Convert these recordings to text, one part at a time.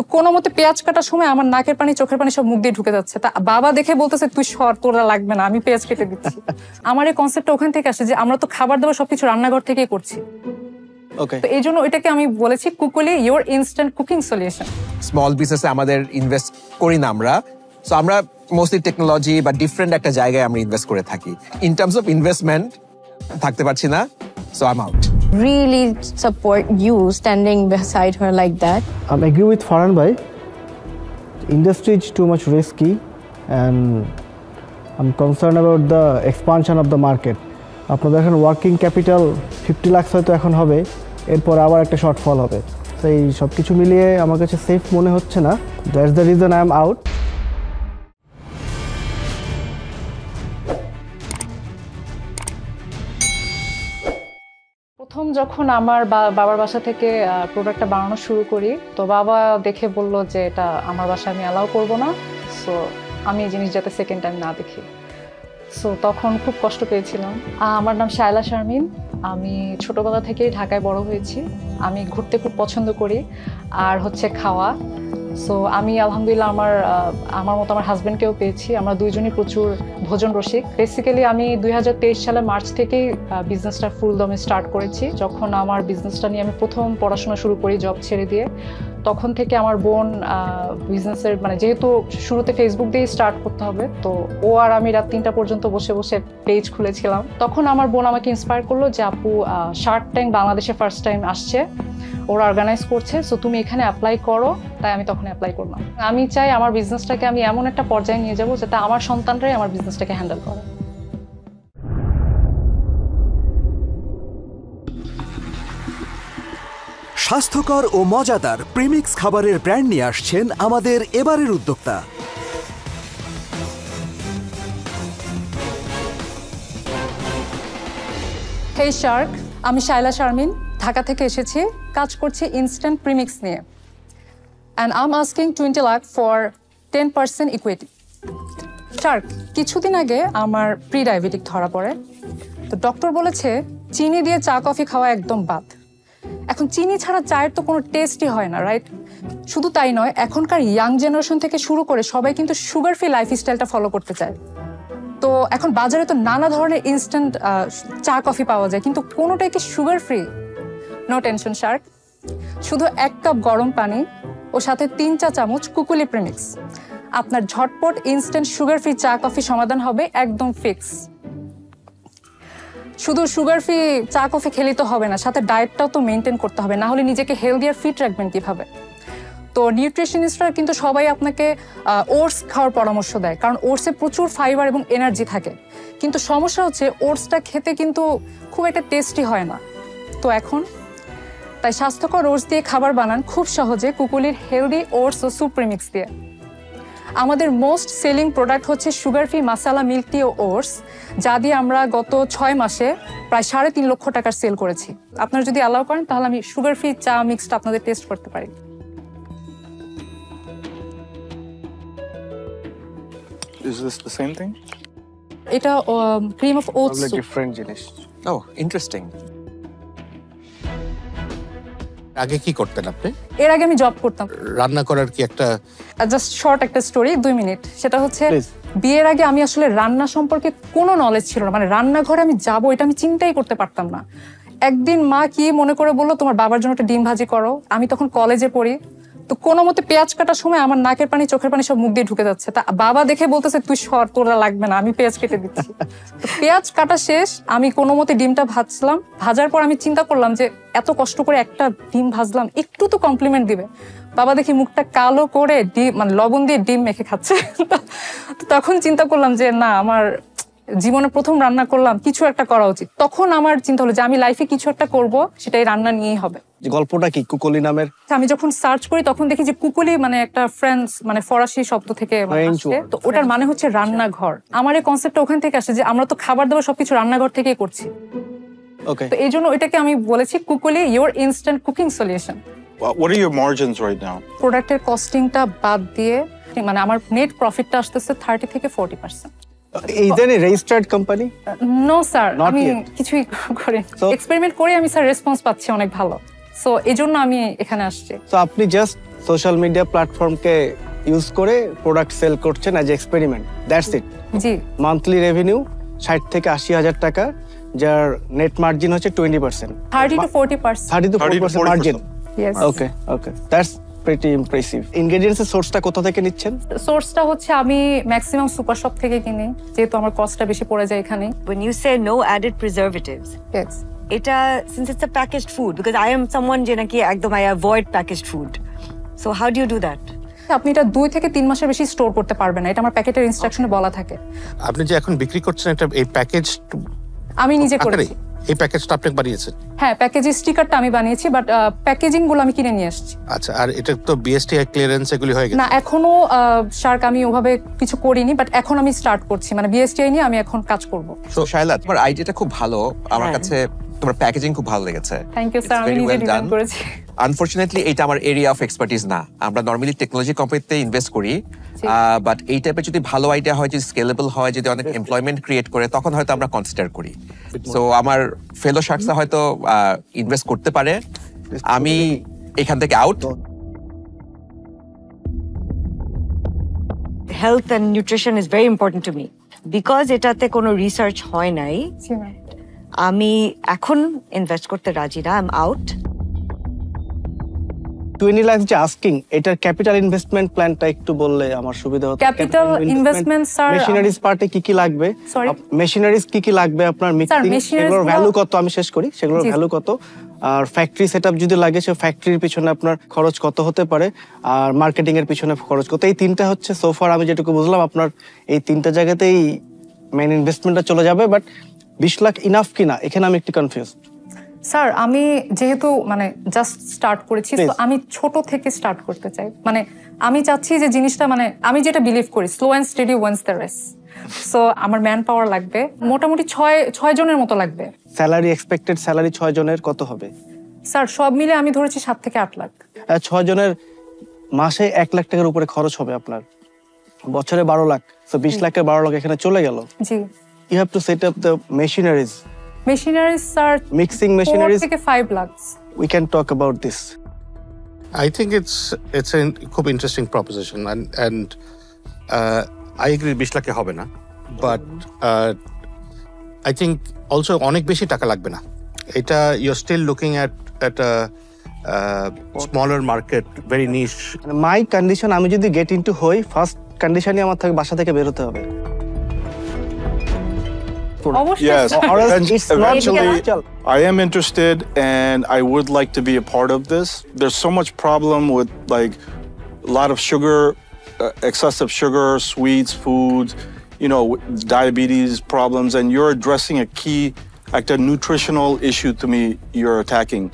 তো কোনো মতে পেঁয়াজ কাটার সময় আমার নাকের পানি চোখের পানি সব মুখ দিয়ে ঢুকে যাচ্ছে। তা বাবা দেখে বলতেছে তুই সর, তোরা লাগবে না, আমি পেঁয়াজ কেটে দিচ্ছি। আমার এই কনসেপ্টটা ওখান থেকে আসে যে আমরা তো খাবার দাবার সবকিছু রান্নাঘর থেকেই করছি। তো এই জন্য ওইটাকে আমি বলেছি Kukuli your instant cooking solution. Small বিজনেসে আমাদের ইনভেস্ট করি না আমরা, সো আমরা মোস্টলি টেকনোলজি বা ডিফারেন্ট একটা জায়গায় আমরা ইনভেস্ট করে থাকি। ইন টার্মস অফ ইনভেস্টমেন্ট থাকতে পারছি না, so I am out. Really support you standing beside her like that. I agree with Farhan bhai. Industry is too much risky and I'm concerned about the expansion of the market. আপনাদের এখন working capital 50 lakh হয়তো এখন হবে, এরপর আবার একটা shortfall হবে। তো এই সব কিছু মিলিয়ে আমার কাছে সেফ মনে হচ্ছে না। That's the reason I am out. প্রথম যখন আমার বাবার বাসা থেকে প্রোডাক্টটা বানানো শুরু করি, তো বাবা দেখে বলল যে এটা আমার বাসায় আমি অ্যালাউ করবো না, সো আমি এই জিনিস যাতে সেকেন্ড টাইম না দেখি। সো তখন খুব কষ্ট পেয়েছিলাম। আমার নাম শায়লা শারমিন, আমি ছোটবেলা থেকেই ঢাকায় বড় হয়েছি। আমি ঘুরতে খুব পছন্দ করি আর হচ্ছে খাওয়া। সো আমি আলহামদুলিল্লাহ আমার মতো আমার হাজব্যান্ডকেও পেয়েছি, আমরা দুইজনই প্রচুর ভোজন রসিক। বেসিক্যালি আমি 2023 সালে মার্চ থেকেই বিজনেসটা ফুল দমে স্টার্ট করেছি। যখন আমার বিজনেসটা নিয়ে আমি প্রথম পড়াশোনা শুরু করি জব ছেড়ে দিয়ে, তখন থেকে আমার বোন বিজনেসের মানে যেহেতু শুরুতে ফেসবুক দিয়ে স্টার্ট করতে হবে, তো ও আর আমি রাত 3টা পর্যন্ত বসে বসে পেজ খুলেছিলাম। তখন আমার বোন আমাকে ইন্সপায়ার করলো যে আপু শার্ক ট্যাঙ্ক বাংলাদেশে ফার্স্ট টাইম আসছে, ওরা অর্গানাইজ করছে, সো তুমি এখানে অ্যাপ্লাই করো। তাই আমি তখন অ্যাপ্লাই করলাম। আমি চাই আমার বিজনেসটাকে আমি এমন একটা পর্যায়ে নিয়ে যাবো যাতে আমার সন্তানরাই আমার বিজনেসটাকে হ্যান্ডেল করে। স্বাস্থ্যকর ও মজাদার প্রিমিক্স খাবারের ব্র্যান্ড নিয়ে আসছেন আমাদের এবারের উদ্যোক্তা। হে শার্ক, আমি শায়লা শারমিন, ঢাকা থেকে এসেছি, কাজ করছি ইনস্ট্যান্ট প্রিমিক্স নিয়ে। And I am asking 20 lakh for 10% equity. Shark, কিছুদিন আগে আমার প্রি ডায়াবেটিক ধরা পড়ে, তো ডক্টর বলেছে চিনি দিয়ে চা কফি খাওয়া একদম বাদ। এখন চিনি ছাড়া চায়ের তো কোনো টেস্টই হয় না, রাইট? শুধু তাই নয়, এখনকার ইয়াং জেনারেশন থেকে শুরু করে সবাই কিন্তু সুগার ফ্রি লাইফস্টাইলটা ফলো করতে চায়। তো এখন বাজারে তো নানা ধরনের ইনস্ট্যান্ট চা কফি পাওয়া যায়, কিন্তু কোনোটাই কি sugar free? No tension shark, শুধু 1 কাপ গরম পানি ও সাথে 3 চা চামচ কুকুলি প্রিমিক্স, আপনার ঝটপট ইনস্ট্যান্ট সুগার ফ্রি চা কফি সমাধান হবে একদম ফিক্স। শুধু সুগার ফ্রি চা কফি খেলেই তো হবে না, সাথে ডায়েটটাও তো মেনটেন করতে হবে, না হলে নিজেকে হেলদি আর ফিট রাখবেন কিভাবে? তো নিউট্রিশনিস্টরা কিন্তু সবাই আপনাকে ওটস খাওয়ার পরামর্শ দেয়, কারণ ওটসে প্রচুর ফাইবার এবং এনার্জি থাকে। কিন্তু সমস্যা হচ্ছে ওটসটা খেতে কিন্তু খুব একটা টেস্টি হয় না। তো এখন তাই স্বাস্থ্যকর ওটস দিয়ে খাবার বানান খুব সহজে কুকুলির হেলদি ওটস ও সুপ প্রিমিক্স দিয়ে। আমাদের মোস্ট সেলিং প্রোডাক্ট হচ্ছে সুগার ফ্রি মাসালা মিল্ক টি ও ওটস, যা দিয়ে আমরা গত 6 মাসে প্রায় 3.5 লক্ষ টাকার সেল করেছি। আপনারা যদি অ্যালাউ করেন তাহলে আমি সুগার ফ্রি চা মিক্সটা আপনাদের টেস্ট করতে পারি। Is this the same thing? এটা cream of oats Like different জিনিস। ও ইন্টারেস্টিং। আগে কি করতেন আপনি? এর আগে আমি জব করতাম। রান্না করার কি একটা জাস্ট শর্ট একটা স্টোরি, 2 মিনিট। সেটা হচ্ছে বিয়ের আগে আমি আসলে রান্না সম্পর্কে কোনো নলেজ ছিল না, মানে রান্নাঘরে আমি যাবো এটা আমি চিন্তাই করতে পারতাম না। একদিন মা কি মনে করে বললো তোমার বাবার জন্য একটা ডিম ভাজি করো। আমি তখন কলেজে পড়ি, তো কোনো মতে পেঁয়াজ কাটার সময় আমার নাকের পানি চোখের পানি সব মুখ দিয়ে ঢুকে যাচ্ছে। তা বাবা দেখে বলতেছে তুই সর, তোরা লাগবে না, আমি পেঁয়াজ কেটে দিচ্ছি। পেঁয়াজ কাটা শেষ, আমি কোনো মতে ডিমটা ভাজলাম। ভাজার পর আমি চিন্তা করলাম যে এত কষ্ট করে একটা ডিম ভাজলাম, একটু তো কমপ্লিমেন্ট দিবে। বাবা দেখি মুখটা কালো করে ডিম মানে লবণ দিয়ে ডিম মেখে খাচ্ছে। তখন চিন্তা করলাম যে না, আমার জীবনে প্রথম রান্না করলাম, কিছু একটা করা উচিত। তখন আমার চিন্তা হলো যে আমি লাইফে কিছু একটা করব, সেটাই রান্না নিয়েই হবে। যে গল্পটা কি কুকুলি নামের? আমি যখন সার্চ করি তখন দেখি যে কুকুলি মানে একটা ফ্রেঞ্চ মানে ফরাসি শব্দ থেকে আসে, তো ওটার মানে হচ্ছে রান্নাঘর। আমার এই কনসেপ্টটা ওখান থেকে আসে যে আমরা তো খাবার দাবার সবকিছু রান্নাঘর থেকেই করছি। ওকে, তো এই জন্য এটাকে আমি বলেছি Kukuli your instant cooking solution. What are your margins right now? প্রোডাক্টের কস্টিংটা বাদ দিয়ে মানে আমার নেট প্রফিটটা আসতেছে 30 থেকে 40%। এই জানি রেজিস্টার্ড কোম্পানি? নো স্যার, আমি কিছুই করি এক্সপেরিমেন্ট করে আমি স্যার রেসপন্স পাচ্ছি অনেক ভালো, সো এই জন্য আমি এখানে আসছি। তো আপনি জাস্ট সোশ্যাল মিডিয়া প্ল্যাটফর্মকে ইউজ করে প্রোডাক্ট সেল করছেন as experiment, that's it. G monthly revenue 60 থেকে 80,000 টাকা, যার নেট মার্জিন হচ্ছে 20%, 30 to 40%। 30 to 40% margin. Yes. Okay okay, that's pretty impressive. ইনগ্রেডিয়েন্টসের সোর্সটা কোথা থেকে নিচ্ছেন? সোর্সটা হচ্ছে আমি ম্যাক্সিমাম সুপার শপ থেকে কিনি, যেহেতু আমার কস্টটা বেশি পড়ে যায় এখানে। When you say no added preservatives, Yes. এটা since it's a packaged food, because I am someone যে নাকি একদম I avoid packaged food. So how do you do that? আপনি এটা 2 থেকে 3 মাসের বেশি স্টোর করতে পারবেন না, এটা আমার প্যাকেটের ইনস্ট্রাকশনে বলা থাকে। আপনি যে এখন বিক্রি করছেন এটা এই প্যাকেজ আমি নিজে করেছি। এই প্যাকেজটা আপনি বানিয়েছেন? হ্যাঁ, প্যাকেজের স্টিকারটা আমি বানিয়েছি, বাট প্যাকেজিং গুলো আমি কিনে নিয়ে আসছি। আচ্ছা, আর এটা তো বিএসটিআই ক্লিয়ারেন্স এগুলি হয়ে গেছে? না, এখনো শার্ক আমি ওভাবে কিছু করিনি, বাট এখন আমি স্টার্ট করছি, মানে বিএসটিআই নিয়ে আমি এখন কাজ করব। সো শায়লা, তোমার আইডিয়াটা খুব ভালো, আমার হ্যাঁ। কাছে তোমার প্যাকেজিং খুব ভালো লেগেছে। থ্যাংক ইউ স্যার, আমি নিজে ডিজাইন করেছি। আনফরচুনেটলি এটা আমার এরিয়া অফ এক্সপার্টিস না। আমরা নরমালি টেকনোলজি কোম্পানিতে ইনভেস্ট করি, বাট এই টাইপের যদি ভালো আইডিয়া হয়, যদি স্কেলেবল হয়, যদি অনেক এমপ্লয়মেন্ট ক্রিয়েট করে, তখন হয়তো আমরা কনসিডার করি। সো আমার ফেলো শার্কসরা হয়তো ইনভেস্ট করতে পারে। আমি এখান থেকে out. Health and nutrition is very important to me. Because এটাতে কোনো রিসার্চ হয় নাই, জি ম্যাম। আমি এখন ইনভেস্ট করতে রাজি না, আই এম আউট। 20 লাখ যে আস্কিং, এটার ক্যাপিটাল ইনভেস্টমেন্ট প্ল্যানটা একটু বললে আমার সুবিধা হতো। Capital investment, sir, মেশিনারিজ পার্টে কি কি লাগবে? Sorry? মেশিনারিজ কি কি লাগবে আপনার মিক্সিং, machineries সেগুলোর গুলো- ভ্যালু কত? আমি শেষ করি, সেগুলোর জি। ভ্যালু কত? আর ফ্যাক্টরি সেটআপ যদি লাগে, সে ফ্যাক্টরির পিছনে আপনার খরচ কত হতে পারে, আর মার্কেটিং এর পিছনে খরচ কত? এই তিনটা হচ্ছে সোফার আমি যেটুকু বুঝলাম আপনার এই তিনটা জায়গাতেই মেইন ইনভেস্টমেন্টটা চলে যাবে। বাট 20 লাখ ইনাফ কিনা, এখানে আমি একটু কনফিউজ। স্যার, আমি যেহেতু মানে জাস্ট স্টার্ট করেছি, তো Please. আমি ছোট থেকে স্টার্ট করতে চাই। মানে আমি চাচ্ছি যে জিনিসটা, মানে আমি যেটা বিলিভ করি, slow and steady wins the race. So আমার ম্যান পাওয়ার লাগবে, মোটামুটি 6 জনের মতো লাগবে। স্যালারি, এক্সপেক্টেড স্যালারি 6 জনের কত হবে? স্যার, সব মিলে আমি ধরেছি 7 থেকে 8 লাখ। 6 জনের মাসে 1 লাখ টাকার উপরে খরচ হবে আপনার, বছরে 12 লাখ। তো 20 লাখের 12 লাখ এখানে চলে গেল। জি। You have to set up the machineries, machineries sir mixing 4 machineries. থেকে 5 lakh. We can talk about this. I think it's a খুব interesting proposition and I agree 20 লাখে হবে না, বাট I think also অনেক বেশি টাকা লাগবে না। এটা you're still looking at a smaller market, very niche. My condition, আমি যদি গেট ইনটু হই, ফার্স্ট কন্ডিশনই আমার থেকে বাসা থেকে বের হতে হবে। অবশ্যই Yes. Sir. Or else it's not Eventually, commercial. I am interested and I would like to be a part of this. There's so much problem with like a lot of sugar, excessive sugar, sweets, foods, you know, diabetes problems, and you're addressing a key, like a nutritional issue to me you're attacking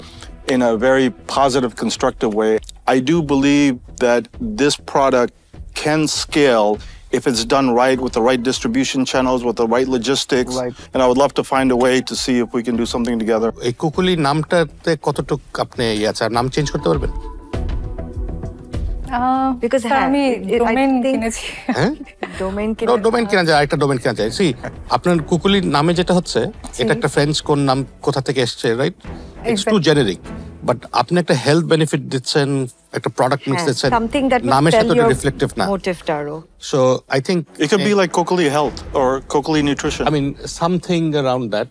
in a very positive, constructive way. I do believe that this product can scale if it's done right with the right distribution channels, with the right logistics. Right. And I would love to find a way to see if we can do something together. এই কুকুলি নামটাতে কতটুক আপনি আছে, আর নাম change করতে পারবেন? Because sir, আমি I domain think- কিনেছি। হ্যাঁ, ডোমেইন ডোমেইন কেনা যায়, আরেকটা ডোমেইন কেনা যায়। সি, আপনার কুকুলির নামে যেটা হচ্ছে, এটা একটা ফ্রেঞ্চ কোন নাম কোথা থেকে এসছে, right? It's too generic, but আপনি একটা হেলথ বেনিফিট দিচ্ছেন, একটা প্রোডাক্ট মিক্স দিচ্ছেন, something that will নামের tell সাথে your রিফ্লেক্টিভ না। motive টারও। So I think It could be like Kokoli Health or Kokoli Nutrition. I mean, something around that.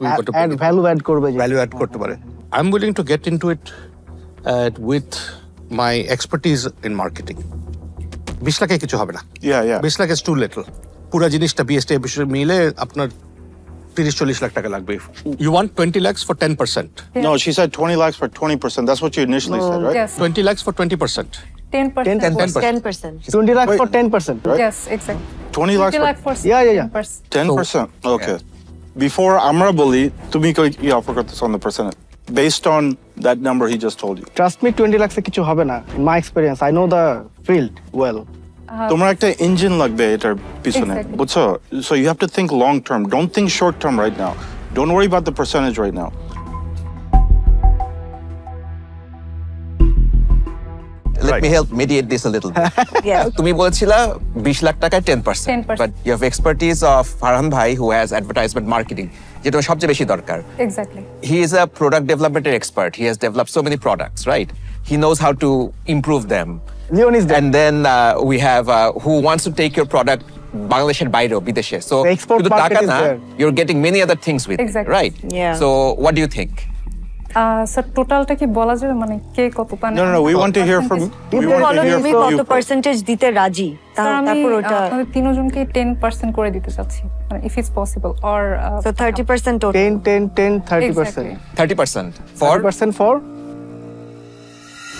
We've got to add value add করবে যে। value add করতে পারে। I'm willing to get into it with my expertise in marketing. 20 লাখে কিছু হবে না। Yeah, yeah. 20 lakh is too little. পুরো জিনিসটা বিএসটি বিষয়ে মিলে আপনার 30-40 লাখ টাকা লাগবে। You want 20 lakhs for 10%. No, she said 20 lakhs for 20%. That's what you initially said, right? Yes, 20 lakhs for 20%. 10%. 10%. 20 lakh Wait. For 10%, right? Yes, exactly. 20 lakhs 20 for lakh for Yeah, yeah, yeah. 10%. 10%. Okay. Before Amra Boli, Tumiko, yeah, I forgot this on the percentage. Based on that number he just told you. Trust me 20 লাখে কিছু হবে না। In my experience, I know the field well. তোমার একটা engine লাগবে এটার পিছনে Exactly. বুঝছো? So you have to think long term. Don't think short term right now. Don't worry about the percentage right now. Let Right. me help mediate this a little bit. Yes. তুমি বলছিলা 20 লাখ টাকায় 10%, 10%. but you have expertise of Farhan Bhai who has advertisement marketing, যেটা সবচেয়ে বেশি দরকার। Exactly. He is a product development expert. He has developed so many products, right? he knows how to improve them. Leon is there. And then we have who wants to take your product Bangladesher বাইরে বিদেশে. So The export শুধু market টাকা is না, there. you're getting many other things with it, Exactly. right? Yeah. So what do you think? Sir টোটালটা কি বলা যাবে মানে কে কত পান No, we want to hear from we want বলো to hear তুমি from কত you. পার্সেন্টেজ দিতে রাজি আমি তারপর ওটা আপনাদের তিনজনকে 10% করে দিতে চাচ্ছি মানে if it's possible or so 30% total 10, 30%. Exactly. 30% for 30% for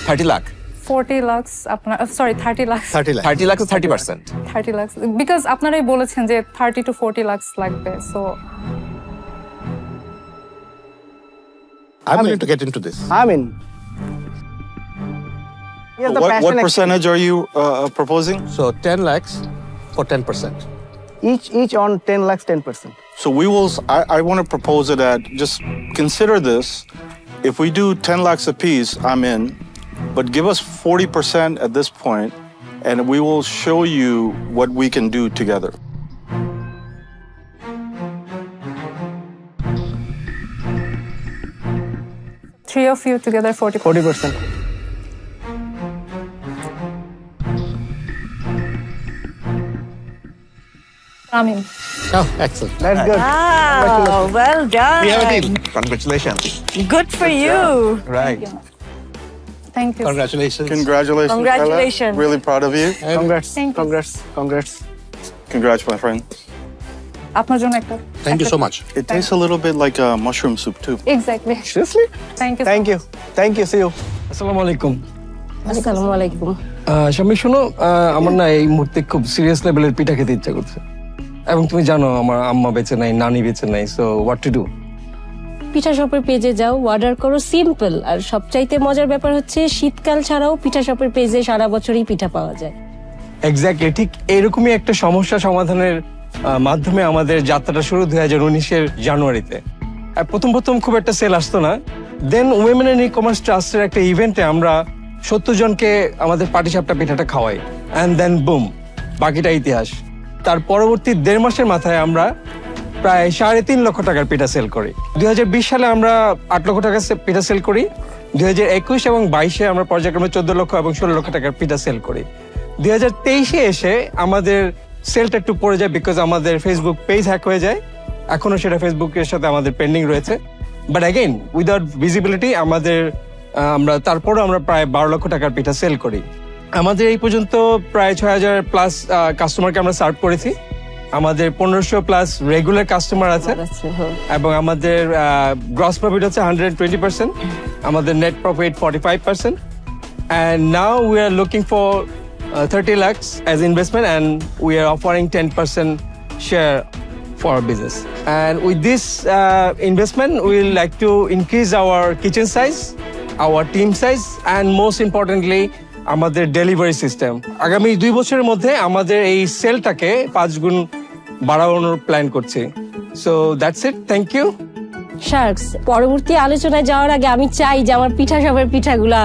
30 lakh. 40 lakhs আপনার sorry 30 lakhs 30 lakh 30 lakhs is 30%. 30 lakhs because আপনারাই বলেছেন যে 30 to 40 lakhs লাগবে so I'm willing to get into this. I mean, he has the What passion. percentage are you proposing? So 10 lakhs for 10%. Each on 10 lakhs, 10%. So we will. I want to propose it at just consider this. If we do 10 lakhs apiece, I'm in. But give us 40% at this point, and we will show you what we can do together. three of you together 40 40%. I mean Oh, excellent. That's good. wow well done We have a deal. Congratulations. good for you Right. thank you Congratulations. Congratulations. Ella. Congratulations. Really proud of you. Congrats. Thank you. Congrats. Congrats, my friend. আপনার জন্য একটা Thank you so much. It tastes a little bit like mushroom soup too. exactly Seriously? thank you Thank you. See you. আসসালামু আলাইকুম আসসালামু আলাইকুম শাম্মী শোনো আমার না এই মুহূর্তে খুব সিরিয়াস লেভেলের পিঠা খেতে ইচ্ছা করছে এবং তুমি জানো আমার আম্মা বেঁচে নাই নানি বেঁচে নাই সো হোয়াট টু ডু পিঠা শপের পেজে যাও অর্ডার করো সিম্পল আর সবচাইতে মজার ব্যাপার হচ্ছে শীতকাল ছাড়াও পিঠা শপের পেজে সারা বছরই পিঠা পাওয়া যায় এক্স্যাক্টলি ঠিক এরকমই একটা সমস্যা সমাধানের মাধ্যমে আমাদের যাত্রাটা শুরু 2019-এর জানুয়ারিতে আর প্রথম খুব একটা সেল আসতো না দেন উইমেন ইন ই-কমার্স ট্রাস্টের একটা ইভেন্টে আমরা 70 জনকে আমাদের পাটিসাপটা পিঠাটা খাওয়াই অ্যান্ড দেন বুম বাকিটা ইতিহাস তার পরবর্তী 1.5 মাসের মাথায় আমরা প্রায় 3.5 লক্ষ টাকার পিঠা সেল করি 2020 সালে আমরা 8 লক্ষ টাকার পিঠা সেল করি 2021 এবং 22-এ আমরা পর্যায়ক্রমে 14 লক্ষ এবং 16 লক্ষ টাকার পিঠা সেল করি 2023-এ এসে আমাদের সেলটা একটু পড়ে যায় বিকজ আমাদের ফেসবুক পেজ হ্যাক হয়ে যায় এখনো সেটা ফেসবুকের সাথে আমাদের পেন্ডিং রয়েছে বাট অ্যাগেইন উইদাউট ভিজিবিলিটি আমাদের আমরা তারপরও আমরা প্রায় 12 লক্ষ টাকার পিঠা সেল করি আমাদের এই পর্যন্ত প্রায় 6,000 প্লাস কাস্টমারকে আমরা সার্ভ করেছি আমাদের 1500 প্লাস রেগুলার কাস্টমার আছে এবং আমাদের গ্রস প্রফিট হচ্ছে 120% আমাদের net profit 45% and now we are looking for 30 lakhs as investment and we are offering 10% share for our business and with this investment we will like to increase our kitchen size our team size and most importantly আমাদের delivery system আগামী 2 বছরের মধ্যে আমাদের এই সেলটাকে 5 গুণ বাড়ানোর plan করছি so that's it thank you sharks পরবর্তী আলোচনায় যাওয়ার আগে আমি চাই যে আমার পিঠা শপের পিঠাগুলা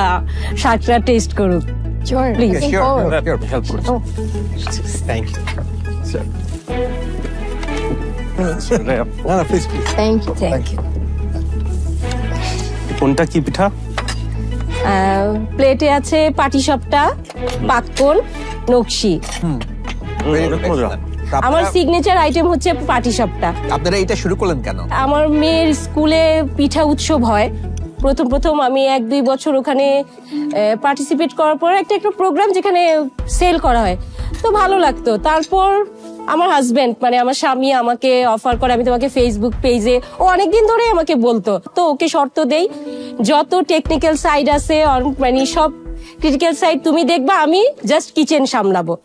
শার্করা টেস্ট করুক Sure. Please. Sure. Help. Thank you Please. Thank you কোনটা কি পিঠা? প্লেটে আছে পাটিসাপটা পাক্কন নকশি আমার সিগনেচার আইটেম হচ্ছে পাটিসাপটা আপনারা এটা শুরু করলেন কেন আমার মেয়ের স্কুলে পিঠা উৎসব হয় প্রথম আমি 1-2 বছর ওখানে পার্টিসিপেট করার পর একটা প্রোগ্রাম যেখানে সেল করা হয় তো ভালো লাগতো তারপর আমার হাজবেন্ড মানে আমার স্বামী আমাকে অফার করে আমি তোমাকে ফেসবুক পেজে ও অনেকদিন ধরে আমাকে বলতো তো ওকে শর্ত দেই যত টেকনিক্যাল সাইড আছে মানে সব ক্রিটিক্যাল সাইড তুমি দেখবা আমি জাস্ট কিচেন সামলাবো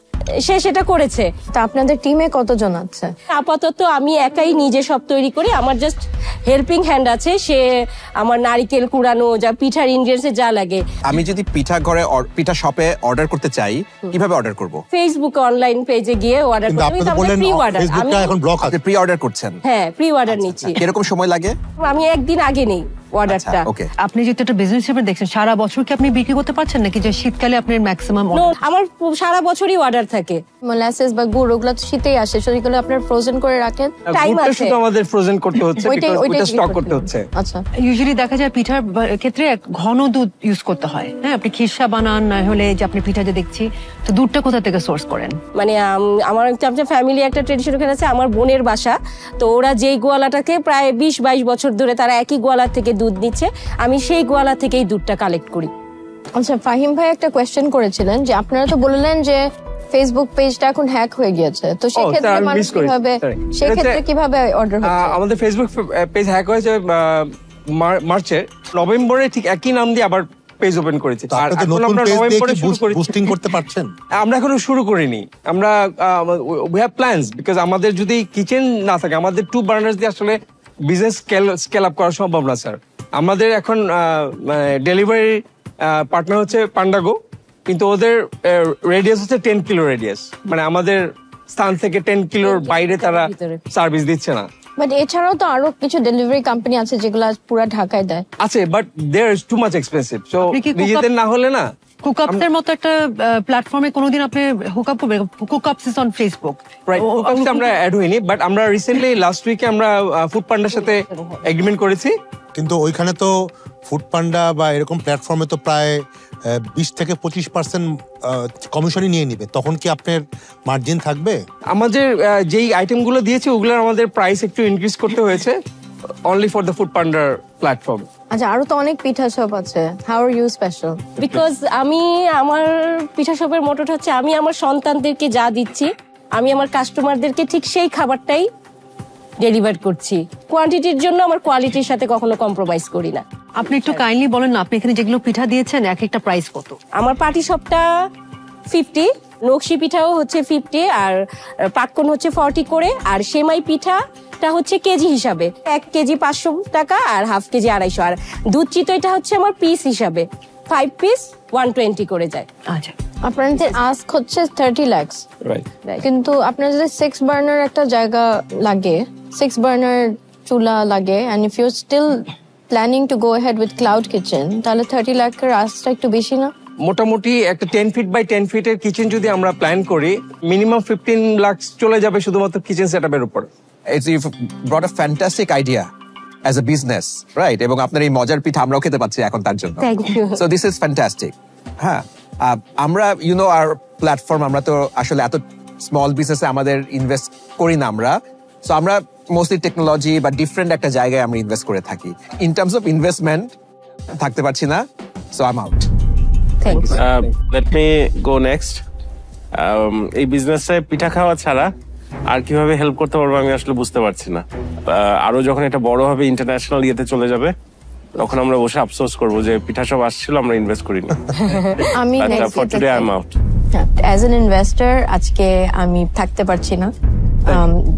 সে সেটা করেছে তা আপনাদের টিমে কতজন আছে আপাতত আমি একাই নিজে সব তৈরি করি আমার জাস্ট হেল্পিং হ্যান্ড আছে সে আমার নারকেল কুড়ানো যা পিঠার ইনগ্রেডিয়েন্টস যা লাগে আমি যদি পিঠা ঘরে পিঠা শপে অর্ডার করতে চাই কিভাবে অর্ডার করব ফেসবুক অনলাইন পেজে গিয়ে অর্ডার করতে আমি প্রি অর্ডার ফেসবুকটা এখন ব্লক আছে প্রি অর্ডার করছেন হ্যাঁ প্রি অর্ডার নিচ্ছি কিরকম সময় লাগে আমি একদিন আগে নেই অর্ডারটা। ওকে, আপনি যেহেতু একটা বিজনেস হিসেবে দেখছেন, সারা বছর কি আপনি বিক্রি করতে পারছেন নাকি যে শীতকালে আপনার ম্যাক্সিমাম? আমার সারা বছরই অর্ডার থাকে। মোলাসেস বা গুড় ওগুলো তো শীতেই আসে, সেগুলো আপনার ফ্রোজেন করে রাখেন? টাইম গুড়টা আছে, শুধু আমাদের ফ্রোজেন করতে হচ্ছে, ওইটাই ওইটা স্টক করতে হচ্ছে। আচ্ছা, ইউজুয়ালি দেখা যায় পিঠার ক্ষেত্রে ঘন দুধ ইউজ করতে হয়। হ্যাঁ, আপনি খিরসা বানান না হলে যে আপনি পিঠা যে দেখছি, তো দুধটা কোথা থেকে সোর্স করেন? মানে আমার একটা ফ্যামিলি একটা ট্রেডিশন ওখানে আছে, আমার বোনের বাসা, তো ওরা যেই গোয়ালাটাকে প্রায় 20-22 বছর ধরে তারা একই গোয়ালা থেকে দুধ নিচ্ছে, আমি সেই গোয়ালা থেকেই দুধটা কালেক্ট করি। আচ্ছা, ফাহিম ভাই একটা কোয়েশ্চেন করেছিলেন যে আপনারা তো বললেন যে ফেসবুক পেজটা এখন হ্যাক হয়ে গিয়েছে, তো সেক্ষেত্রে মানুষ কিভাবে অর্ডার হচ্ছে? আমাদের ফেসবুক পেজ হ্যাক হয়েছে মার্চে, নভেম্বরে ঠিক একই নাম দিয়ে আবার পেজ ওপেন করেছি। আর এখন আমরা নভেম্বরে শুরু করেছি। বুস্টিং করতে পারছেন? আমরা এখনো শুরু করিনি, আমরা উই হ্যাভ প্ল্যানস, বিকজ আমাদের যদি কিচেন না থাকে, আমাদের 2 বার্নার্স দিয়ে আসলে বিজনেস স্কেল আপ করা সম্ভব না স্যার। আমাদের এখন ডেলিভারি পার্টনার হচ্ছে পান্ডাগো, কিন্তু ওদের রেডিয়াস হচ্ছে 10 কিলো রেডিয়াস, মানে আমাদের স্থান থেকে 10 কিলোর বাইরে তারা সার্ভিস দিচ্ছে না। বাট এছাড়াও তো আরো কিছু ডেলিভারি কোম্পানি আছে যেগুলো পুরো ঢাকায় দেয়। আছে, but they are too much expensive, so নিজেদের না হলে না। কুকআপস এর মতো একটা প্ল্যাটফর্মে কোনোদিন আপনি হুকআপ করবেন? Cookups is on Facebook, right? Cookups আমরা অ্যাড হইনি, বাট আমরা রিসেন্টলি লাস্ট উইকে আমরা ফুড পান্ডার সাথে এগ্রিমেন্ট করেছি। কিন্তু ওইখানে তো ফুড পান্ডা বা এরকম প্ল্যাটফর্মে তো প্রায় 20 থেকে 25% কমিশনই নিয়ে নিবে, তখন কি আপনার মার্জিন থাকবে? আমাদের যেই আইটেমগুলো দিয়েছে ওগুলোর আমাদের প্রাইস একটু ইনক্রিজ করতে হয়েছে, অনলি ফর দ্য ফুড পান্ডার প্ল্যাটফর্ম। আচ্ছা, আরো তো অনেক পিঠা শপ আছে, how are you special? Because আমি আমার পিঠা শপের মোটোটা হচ্ছে আমি আমার সন্তানদেরকে যা দিচ্ছি, আমি আমার কাস্টমারদেরকে ঠিক সেই খাবারটাই ডেলিভার করছি। কোয়ান্টিটির জন্য আমার কোয়ালিটির সাথে কখনো কম্প্রোমাইজ করি না। আপনি একটু কাইন্ডলি বলেন না, আপনি এখানে যেগুলো পিঠা দিয়েছেন এক একটা প্রাইস কত? আমার পাটি শপটা 50, নকশি পিঠাও হচ্ছে 50, আর পাক্কন হচ্ছে 40 করে, আর সেমাই পিঠাটা হচ্ছে কেজি হিসাবে 1 কেজি 500 টাকা আর হাফ কেজি 250, আর দুধ চিতইটা হচ্ছে আমার পিস হিসাবে 5 পিস 120 করে যায়। আচ্ছা, আপনাদের আস্ক হচ্ছে 30 লাখ, রাইট? কিন্তু আপনার যদি 6 বার্নার একটা জায়গা লাগে, 6 বার্নার চুলা লাগে, and if you're still planning to go ahead with cloud kitchen, তাহলে 30 লাখের আস্কটা একটু বেশি না? মোটামুটি একটা 10 ফিট বাই 10 ফিটের কিচেন যদি আমরা প্ল্যান করি, মিনিমাম 15 লাখ চলে যাবে শুধুমাত্র কিচেন সেটআপের উপর। You've brought a fantastic idea as a business, right? এবং আপনার এই মজার পিঠা আমরাও খেতে পাচ্ছি এখন তার জন্য। Thank you. So this is fantastic. হ্যাঁ, আমরা our প্ল্যাটফর্ম, আমরা তো আসলে এত স্মল বিজনেসে আমাদের ইনভেস্ট করি না আমরা, সো আমরা মোস্টলি টেকনোলজি বা ডিফারেন্ট একটা জায়গায় আমরা ইনভেস্ট করে থাকি। ইন টার্মস অফ ইনভেস্টমেন্ট থাকতে পারছি না, so I am out. Thanks. Let me go next. এই বিজনেসে পিঠা খাওয়া ছাড়া আর কিভাবে হেল্প করতে পারবো আমি আসলে বুঝতে পারছি না। আরো যখন এটা বড় হবে, ইন্টারন্যাশনাল ইয়েতে চলে যাবে, তখন আমরা বসে আফসোস করবো যে পিঠা সব আসছিল, আমরা ইনভেস্ট করিনি। আমি for today I am out. As an investor আজকে আমি থাকতে পারছি না,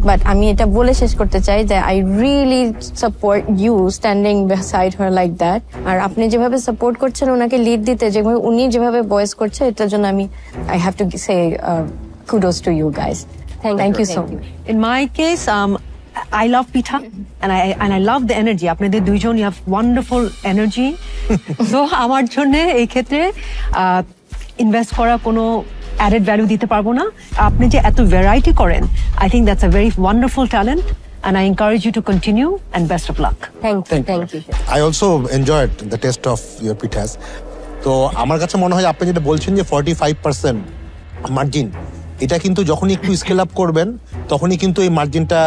বাট আমি এটা বলে শেষ করতে চাই যে I really support you standing beside her like that. আর আপনি যেভাবে সাপোর্ট করছেন ওনাকে লিড দিতে, যেভাবে উনি যেভাবে ভয়েস করছে, এটার জন্য আমি I have to say kudos to you guys. Thank you so much. In my case, I love pita and I love the energy. আপনাদের দুইজন, you have wonderful energy. So আমার জন্য এই ক্ষেত্রে ইনভেস্ট করা কোনো অ্যাডেড ভ্যালু দিতে পারবো না। আপনি যে এত ভ্যারাইটি করেন, I think that's a very wonderful talent and I encourage you to continue and best of luck. Thank you. I also enjoyed the taste of your pitas. তো আমার কাছে মনে হয় আপনি যেটা বলছেন যে 45% মার্জিন, এটা কিন্তু যখনই একটু স্কেল আপ করবেন তখনই কিন্তু এই মার্জিনটা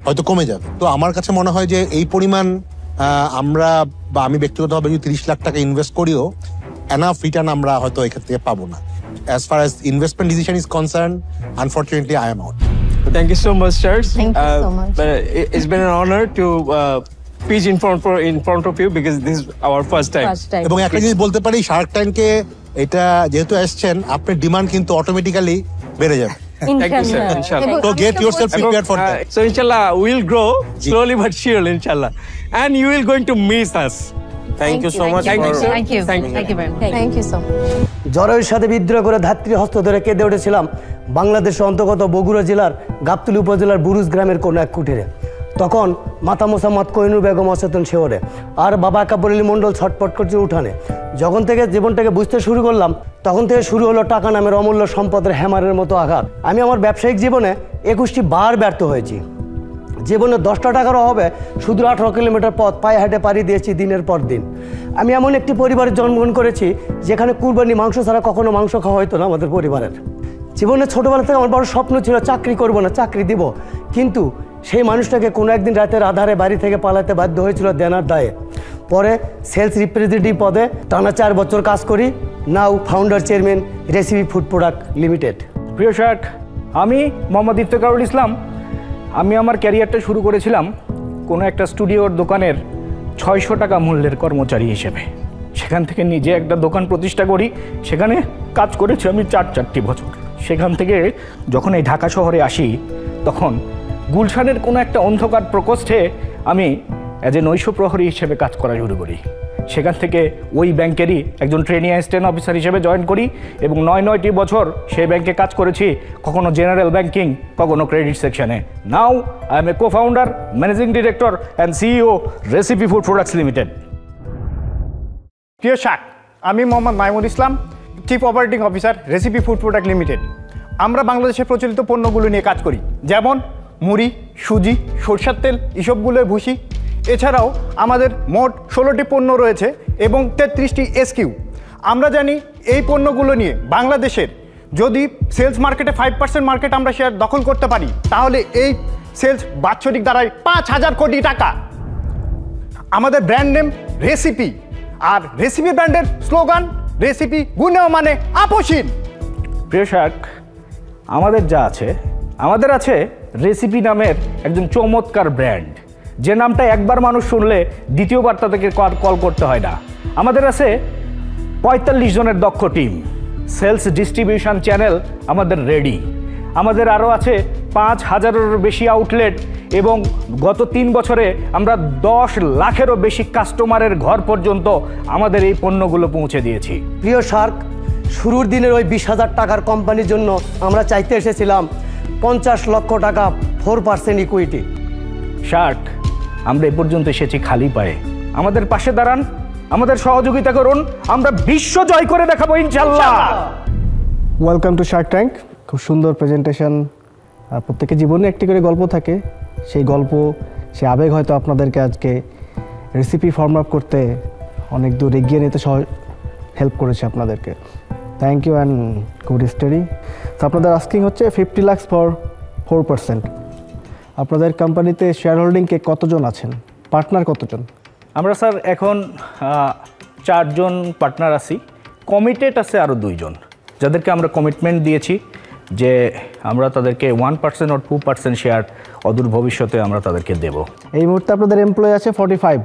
হয়তো কমে যাবে। তো আমার কাছে মনে হয় যে এই পরিমাণ আমরা বা আমি ব্যক্তিগতভাবে যদি 30 লাখ টাকা ইনভেস্ট করিও, এনাফ রিটার্ন আমরা হয়তো এখান থেকে পাবো না। As far as investment decision is concerned, unfortunately, I am out. Thank you so much, Charles. Thank you so much. It's been an honor to pitch in front of you because this is our first time. এবং একটা জিনিস বলতে পারি, Shark ট্যাঙ্কে এটা যেহেতু আসছেন, আপনার ডিমান্ড কিন্তু অটোমেটিক্যালি বেড়ে যাবে। Thank you, sir. Inshallah. So get yourself prepared for that. So inshallah, we'll grow slowly but surely, inshallah. And you will going to miss us. Thank you so much. Thank you very much. Thank you so much. জ্বরের সাথে বিদ্রোহ করে ধাত্রী হস্ত ধরে কেঁদে উঠেছিলাম বাংলাদেশের অন্তর্গত বগুড়া জেলার গাবতলী উপজেলার বুরুজ গ্রামের কোনো এক কুটিরে। তখন মাতা মোসাম্মদ কোহিনুর বেগম অচেতন শেওরে, আর বাবা কাবুল আলী মণ্ডল ছটপট করছে উঠানে। যখন থেকে জীবনটাকে বুঝতে শুরু করলাম তখন থেকে শুরু হলো টাকা নামের অমূল্য সম্পদের হ্যামারের মতো আঘাত। আমি আমার ব্যবসায়িক জীবনে 21টি বার ব্যর্থ হয়েছি। জীবনে 10টা টাকার অভাবে শুধু 18 কিলোমিটার পথ পায়ে হাঁটে পাড়ি দিয়েছি দিনের পর দিন। আমি এমন একটি পরিবারে জন্মগ্রহণ করেছি যেখানে কুরবানি মাংস ছাড়া কখনো মাংস খাওয়া হতো না আমাদের পরিবারের। জীবনে ছোটোবেলা থেকে আমার বড় স্বপ্ন ছিল চাকরি করব না, চাকরি দিব, কিন্তু সেই মানুষটাকে কোনো একদিন রাতের আধারে বাড়ি থেকে পালাতে বাধ্য হয়েছিল দেনার দায়ে। পরে সেলস রিপ্রেজেন্টেটিভ পদে টানা 4 বছর কাজ করি। Now founder chairman recipe food product limited. প্রিয় শার্ক, আমি মোহাম্মদ ইফতেখারুল ইসলাম। আমি আমার ক্যারিয়ারটা শুরু করেছিলাম কোনো একটা স্টুডিওর দোকানের 600 টাকা মূল্যের কর্মচারী হিসেবে। সেখান থেকে নিজে একটা দোকান প্রতিষ্ঠা করি, সেখানে কাজ করেছি আমি 4 বছর। সেখান থেকে যখন এই ঢাকা শহরে আসি তখন গুলশানের কোনো একটা অন্ধকার প্রকোষ্ঠে আমি অ্যাজ এ নৈশ প্রহরী হিসেবে কাজ করা শুরু করি। সেখান থেকে ওই ব্যাংকেরই একজন ট্রেনি অ্যাসিস্ট্যান্ট অফিসার হিসেবে জয়েন করি এবং 9টি বছর সেই ব্যাংকে কাজ করেছি, কখনো জেনারেল ব্যাংকিং, কখনো ক্রেডিট সেকশনে। Now I am a cofounder, managing director and CEO recipe food products limited. প্রিয় শাক, আমি Mohammad Maimul Islam, chief operating officer recipe food product limited. আমরা বাংলাদেশে প্রচলিত পণ্যগুলো নিয়ে কাজ করি, যেমন মুড়ি, সুজি, সরষের তেল, এসবগুলোর ভুসি। এছাড়াও আমাদের মোট 16টি পণ্য রয়েছে এবং 33টি SKU। আমরা জানি এই পণ্যগুলো নিয়ে বাংলাদেশের যদি সেলস মার্কেটে 5% মার্কেট আমরা শেয়ার দখল করতে পারি, তাহলে এই সেলস বাৎসরিক দাঁড়ায় 5,000 কোটি টাকা। আমাদের ব্র্যান্ড নেম রেসিপি, আর রেসিপি ব্র্যান্ডের স্লোগান রেসিপি গুণেও মানে আপসীন। প্রিয় শাক, আমাদের যা আছে, আমাদের আছে রেসিপি নামের একজন চমৎকার ব্র্যান্ড, যে নামটা একবার মানুষ শুনলে দ্বিতীয়বার তাদেরকে কল করতে হয় না। আমাদের আছে 45 জনের দক্ষ টিম, সেলস ডিস্ট্রিবিউশন চ্যানেল আমাদের রেডি। আমাদের আরও আছে 5,000-এরও বেশি আউটলেট এবং গত 3 বছরে আমরা 10 লাখেরও বেশি কাস্টমারের ঘর পর্যন্ত আমাদের এই পণ্যগুলো পৌঁছে দিয়েছি। প্রিয় শার্ক, শুরুর দিনের ওই 20,000 টাকার কোম্পানির জন্য আমরা চাইতে এসেছিলাম 50 লক্ষ টাকা 4% ইকুইটি। শার্ক, আমরা এ পর্যন্ত এসেছি খালি পায়ে। আমাদের পাশে দাঁড়ান, আমাদের সহযোগিতা করুন, আমরা বিশ্ব জয় করে দেখাবো ইনশাআল্লাহ। Welcome to Shark tank. খুব সুন্দর প্রেজেন্টেশন। প্রত্যেকের জীবনে একটি করে গল্প থাকে, সেই গল্প, সেই আবেগ হয়তো আপনাদেরকে আজকে রেসিপি ফর্ম আপ করতে অনেক দূর এগিয়ে নিতে হেল্প করেছে আপনাদেরকে। Thank you and good study. তো আপনাদের আস্কিং হচ্ছে 50 লাখ ফর 4%। আপনাদের কোম্পানিতে শেয়ার হোল্ডিংকে কতজন আছেন, পার্টনার কতজন? আমরা স্যার এখন 4 জন পার্টনার আছি, কমিটেড আছে আরও 2 জন, যাদেরকে আমরা কমিটমেন্ট দিয়েছি যে আমরা তাদেরকে 1% or 2% শেয়ার অদূর ভবিষ্যতে আমরা তাদেরকে দেব। এই মুহূর্তে আপনাদের এমপ্লয়ি আছে 45,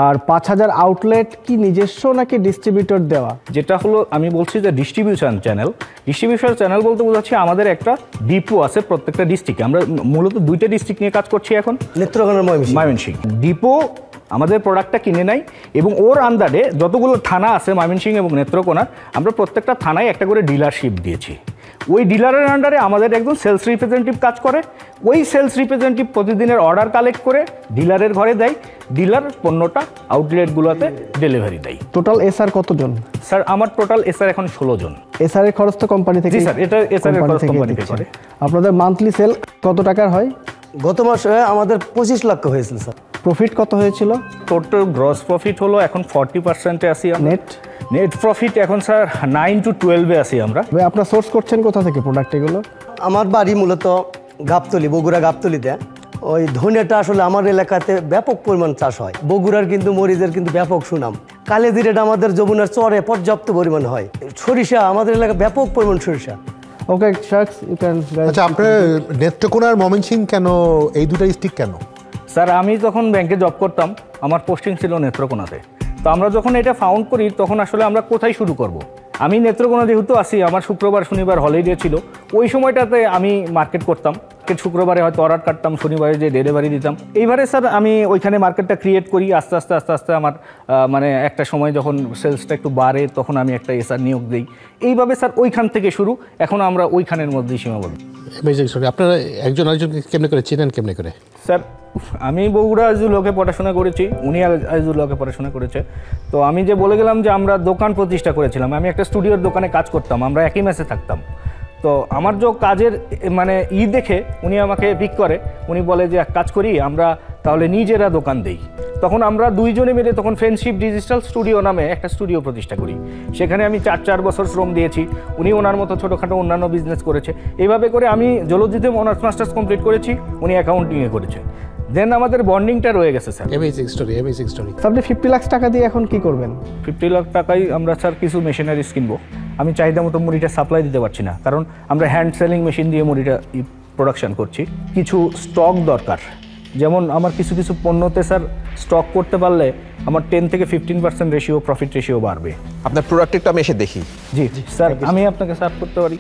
আর 5,000 আউটলেট কি নিজস্ব নাকি ডিস্ট্রিবিউটর দেওয়া? যেটা হলো আমি বলছি যে ডিস্ট্রিবিউশন চ্যানেল বলতে বোঝাচ্ছি আমাদের একটা ডিপো আছে প্রত্যেকটা ডিস্ট্রিক্টে। আমরা মূলত 2টা ডিস্ট্রিক্ট নিয়ে কাজ করছি এখন, নেত্রকোনা, ময়মনসিংহ। ডিপো আমাদের প্রোডাক্টটা কিনে নেয় এবং ওর আন্ডারে যতগুলো থানা আছে ময়মনসিংহ এবং নেত্রকোনা, আমরা প্রত্যেকটা থানায় একটা করে ডিলারশিপ দিয়েছি। ওই ডিলারের আন্ডারে আমাদের একজন সেলস রিপ্রেজেন্টেটিভ কাজ করে। ওই সেলস রিপ্রেজেন্টেটিভ প্রতিদিনের অর্ডার কালেক্ট করে ডিলারের ঘরে দেয়, ডিলার পণ্যটা আউটলেটগুলোতে ডেলিভারি দেয়। টোটাল এসআর কতজন? স্যার আমার টোটাল এসআর এখন 16 জন। এসআর এর খরচ তো কোম্পানি থেকে? জি স্যার, এটা এসআর এর খরচ কোম্পানি থেকে করে। আপনাদের মান্থলি সেল কত টাকার হয়? গত মাসে আমাদের 25 লক্ষ হয়েছিল স্যার। প্রফিট কত হয়েছিল? টোটাল গ্রস প্রফিট হলো এখন 40%-এ আছি। নেট প্রফিট এখন স্যার 9 to 12-এ আছি আমরা। আপনারা সোর্স করছেন কোথা থেকে প্রোডাক্ট এগুলো? আমার বাড়ি মূলত গাবতলী, বগুড়া গাবতলীতে। ওই ধনিয়াটা আসলে আমার এলাকাতে ব্যাপক পরিমাণ চাষ হয়। বগুড়ার কিন্তু মরিচের কিন্তু ব্যাপক সুনাম। কালেজিরাটা আমাদের যমুনার চরে পর্যাপ্ত পরিমাণ হয়। সরিষা আমাদের এলাকায় ব্যাপক পরিমাণ সরিষা। ওকে শার্কস, ইউ ক্যান। আচ্ছা, আপনার নেত্রকোনা আর ময়মনসিংহ কেন, এই দুটো ডিস্ট্রিক্ট কেন? স্যার আমি যখন ব্যাংকে জব করতাম আমার পোস্টিং ছিল নেত্রকোনাতে। তো আমরা যখন এটা ফাউন্ড করি তখন আসলে আমরা কোথায় শুরু করব। আমি নেত্রকোনা যেহেতু আসি, আমার শুক্রবার শনিবার হলিডে ছিল, ওই সময়টাতে আমি মার্কেট করতাম। শুক্রবারে হয়তো অর্ডার কাটতাম, শনিবারে যে ডেলিভারি দিতাম। এইবারে স্যার আমি ওইখানে মার্কেটটা ক্রিয়েট করি। আস্তে আস্তে আমার মানে একটা সময় যখন সেলসটা একটু বাড়ে তখন আমি একটা এসআর নিয়োগ দিই। এইভাবে স্যার ওইখান থেকে শুরু, এখন আমরা ওইখানের মধ্যেই সীমাবদ্ধ। Amazing story. আপনারা একজন আরেকজনকে কেমনে করে চেনেন, কেমনে করে? স্যার আমি বগুড়া আইজুলকে পড়াশোনা করেছি, উনি আইজুলকে পড়াশোনা করেছে। তো আমি যে বলে গেলাম যে আমরা দোকান প্রতিষ্ঠা করেছিলাম, আমি একটা স্টুডিওর দোকানে কাজ করতাম, আমরা একই মেসে থাকতাম। তো আমার যে কাজের মানে দেখে উনি আমাকে পিক করে, উনি বলে যে এক কাজ করি আমরা তাহলে নিজেরা দোকান দেই। তখন আমরা দুইজনে মিলে তখন ফ্রেন্ডশিপ ডিজিটাল স্টুডিও নামে একটা স্টুডিও প্রতিষ্ঠা করি। সেখানে আমি 4 বছর শ্রম দিয়েছি, উনি ওনার মতো ছোটোখাটো অন্যান্য বিজনেস করেছে। এইভাবে করে আমি জুলজিতে অনার্স মাস্টার্স কমপ্লিট করেছি, উনি অ্যাকাউন্টিংয়ে করেছে। দেন আমাদের বন্ডিংটা রয়ে গেছে sir. Amazing story, amazing story. আপনি 50 লাখ টাকা দিয়ে এখন কি করবেন? 50 লাখ টাকায় আমরা স্যার কিছু মেশিনারিজ কিনবো। আমি চাহিদা মতো মুড়িটা সাপ্লাই দিতে পারছি না, কারণ আমরা হ্যান্ড সেলিং মেশিন দিয়ে মুড়িটা প্রোডাকশন করছি। কিছু স্টক দরকার, যেমন আমার কিছু কিছু পণ্যতে স্যার স্টক করতে পারলে আমার 10 থেকে 15% রেশিও প্রফিট রেশিও বাড়বে। আপনার প্রোডাক্ট একটু আমি এসে দেখি। জি স্যার, আমি আপনাকে সার্ভ করতে পারি।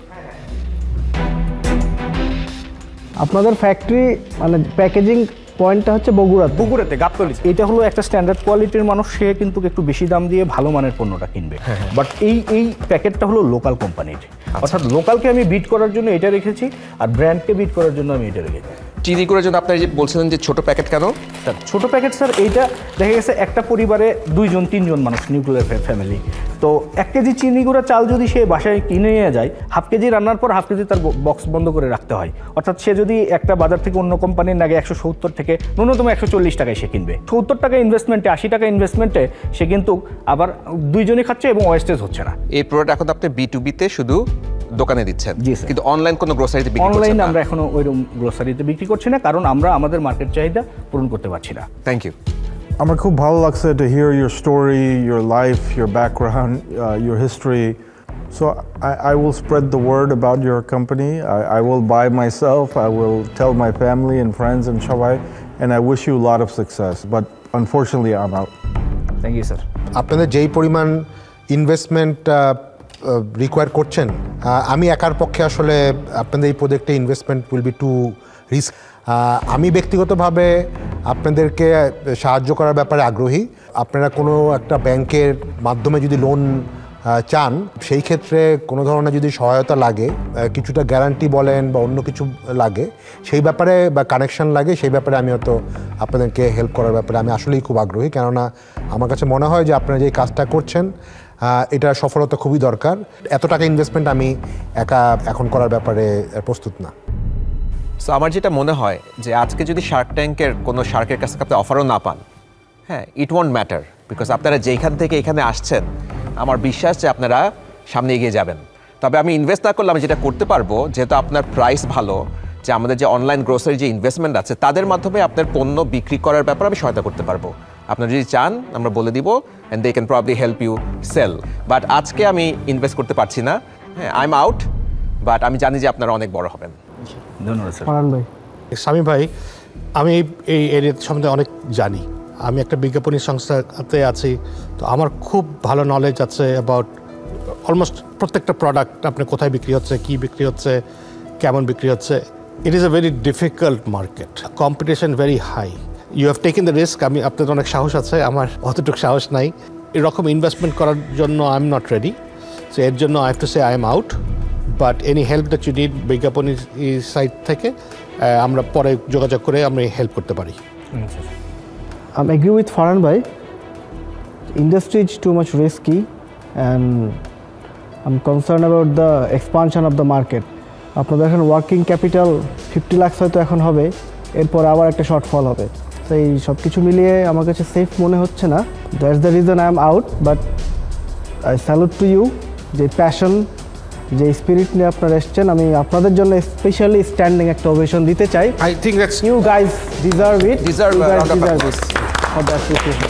আপনাদের ফ্যাক্টরি মানে প্যাকেজিং পয়েন্টটা হচ্ছে বগুড়াতে গাবতলী। এটা হলো একটা স্ট্যান্ডার্ড কোয়ালিটির মানুষ, সে কিন্তু একটু বেশি দাম দিয়ে ভালো মানের পণ্যটা কিনবে। বাট এই প্যাকেটটা হলো লোকাল কোম্পানির, অর্থাৎ লোকালকে আমি বিট করার জন্য এটা রেখেছি, আর ব্র্যান্ডকে বিট করার জন্য আমি এটা রেখেছি। চিনি গুঁড়োর জন্য আপনারা যে বলছিলেন যে ছোট প্যাকেট কেন? স্যার ছোট প্যাকেট স্যার এইটা দেখা গেছে একটা পরিবারে 2-3 মানুষ, নিউক্লিয়ার ফ্যামিলি। তো 1 কেজি চিনি গুঁড়া চাল যদি সে বাসায় কিনে নিয়ে যায়, হাফ কেজি রান্নার পর হাফ কেজি তার বক্স বন্ধ করে রাখতে হয়। অর্থাৎ সে যদি একটা বাজার থেকে অন্য কোম্পানির নাগে 170 থেকে ন্যূনতম 140 টাকায় সে কিনবে, 70 টাকা ইনভেস্টমেন্টে 80 টাকা ইনভেস্টমেন্টে সে কিন্তু আবার দুইজনই খাচ্ছে এবং ওয়েস্টেজ হচ্ছে না। এই প্রোডাক্ট এখন আপনি B2B-তে শুধু দোকানে দিচ্ছেন, কিন্তু অনলাইন কোনো গ্রোসারিতে বিক্রি করছেন না? অনলাইন আমরা এখনো ওইরকম গ্রোসারিতে বিক্রি করছি না, কারণ আমরা আমাদের মার্কেট চাহিদা পূরণ করতে পারছি না। Thank you. আমার খুব ভালো লাগছে to hear your story, your life, your background, your history. So I will spread the word about your company. I will buy myself. I will tell my family and friends and Shawai, and I wish you a lot of success. But unfortunately, I'm out. Thank you, sir. আপনাদের যেই পরিমাণ investment require করছেন, আমি একার পক্ষে আসলে আপনাদের এই প্রজেক্টে investment will be two risk. আমি ব্যক্তিগতভাবে আপনাদেরকে সাহায্য করার ব্যাপারে আগ্রহী। আপনারা কোনো একটা ব্যাংকের মাধ্যমে যদি লোন চান, সেই ক্ষেত্রে কোনো ধরনের যদি সহায়তা লাগে, কিছুটা গ্যারান্টি বলেন বা অন্য কিছু লাগে, সেই ব্যাপারে বা কানেকশন লাগে, সেই ব্যাপারে আমি হয়তো আপনাদেরকে হেল্প করার ব্যাপারে আমি আসলেই খুব আগ্রহী। কেননা আমার কাছে মনে হয় যে আপনারা যে কাজটা করছেন এটা সফলতা খুবই দরকার। এত টাকা ইনভেস্টমেন্ট আমি একা এখন করার ব্যাপারে প্রস্তুত না। সো আমার যেটা মনে হয় যে আজকে যদি শার্ক ট্যাঙ্কের কোনো শার্কের কাছে আপনি অফারও না পান, হ্যাঁ, ইট ওয়ন্ট ম্যাটার, বিকজ আপনারা যেখান থেকে এখানে আসছেন আমার বিশ্বাস যে আপনারা সামনে এগিয়ে যাবেন। তবে আমি ইনভেস্ট না করলে আমি যেটা করতে পারবো, যেহেতু আপনার প্রাইস ভালো, যে আমাদের যে অনলাইন গ্রোসারি যে ইনভেস্টমেন্ট আছে তাদের মাধ্যমে আপনার পণ্য বিক্রি করার ব্যাপারে আমি সহায়তা করতে পারবো। আপনারা যদি চান আমরা বলে দিব, and they can probably help you sell. But আজকে আমি ইনভেস্ট করতে পারছি না, হ্যাঁ, আই এম আউট। বাট আমি জানি যে আপনারা অনেক বড় হবেন। ধন্যবাদ স্যার। ফারহান ভাই। স্বামী ভাই, আমি এই এরিয়া সম্বন্ধে অনেক জানি। আমি একটা বিজ্ঞাপনী সংস্থাতে আছি, তো আমার খুব ভালো নলেজ আছে অ্যাবাউট অলমোস্ট প্রত্যেকটা প্রোডাক্ট আপনি কোথায় বিক্রি হচ্ছে, কি বিক্রি হচ্ছে, কেমন বিক্রি হচ্ছে। It is a very difficult market, competition very high. You have taken the risk. আপনাদের অনেক সাহস আছে, আমার অতটুকু সাহস নাই। এরকম ইনভেস্টমেন্ট করার জন্য I am not ready. So এর জন্য I have to say I am out. But any help that you need বিজ্ঞাপনী সাইট থেকে আমরা পরে যোগাযোগ করে আমরা হেল্প করতে পারি। I agree with Farhan bhai. Industry is too much risky, and I'm concerned about the expansion of the market. আপনাদের এখন ওয়ার্কিং ক্যাপিটাল 50 লাখ হয়তো এখন হবে, এরপর আবার একটা শর্টফল হবে। তো এই সব কিছু মিলিয়ে আমার কাছে সেফ মনে হচ্ছে না। That's the reason I am out. But I salute to you, যে প্যাশন, যে স্পিরিট নিয়ে আপনারা এসছেন, আমি আপনাদের জন্য স্পেশালি স্ট্যান্ডিং একটা ওভেশন দিতে চাই। I think that's you guys deserve it. Deserve it for the appreciation.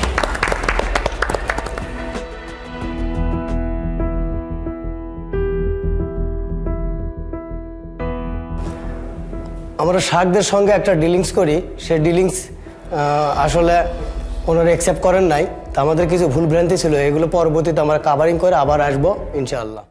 আমরা শাকদের সঙ্গে একটা ডিলিংস করি, সেই ডিলিংস আসলে ওনারা অ্যাকসেপ্ট করেন নাই। তা আমাদের কিছু ভুল ভ্রান্তি ছিল, এগুলো পরবর্তীতে আমরা কাভারিং করে আবার আসবো ইনশাআল্লাহ।